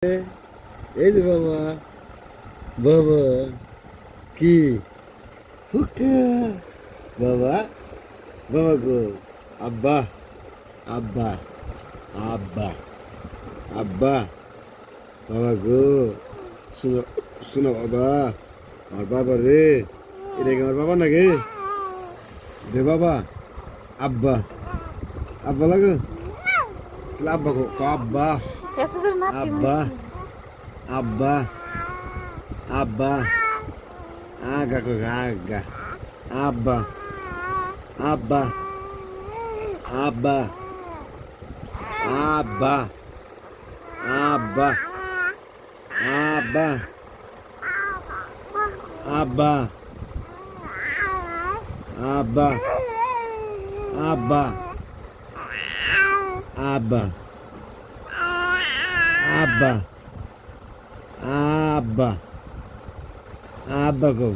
এই যে বাবা, বাবা কি ফুকা বাবা, বাবা গো, আব্বা, আব্বা, আব্বা, আব্বা, বাবা গো, শুনো শুনো বাবা, আমার বাবা রে, এটা কি আমার বাবা নাকি রে বাবা, আব্বা, আব্বা লাগো, তাহলে আব্বা গো, আব্বা, আব্বা, আব্বা, আব্বা, আগা গো আগা, আব্বা, আব্বা, আব্বা, আব্বা, আব্বা, আব্বা, আব্বা, আব্বা, আব্বা, আব্বা, আব্বা, আব্বা, আব্বা গো।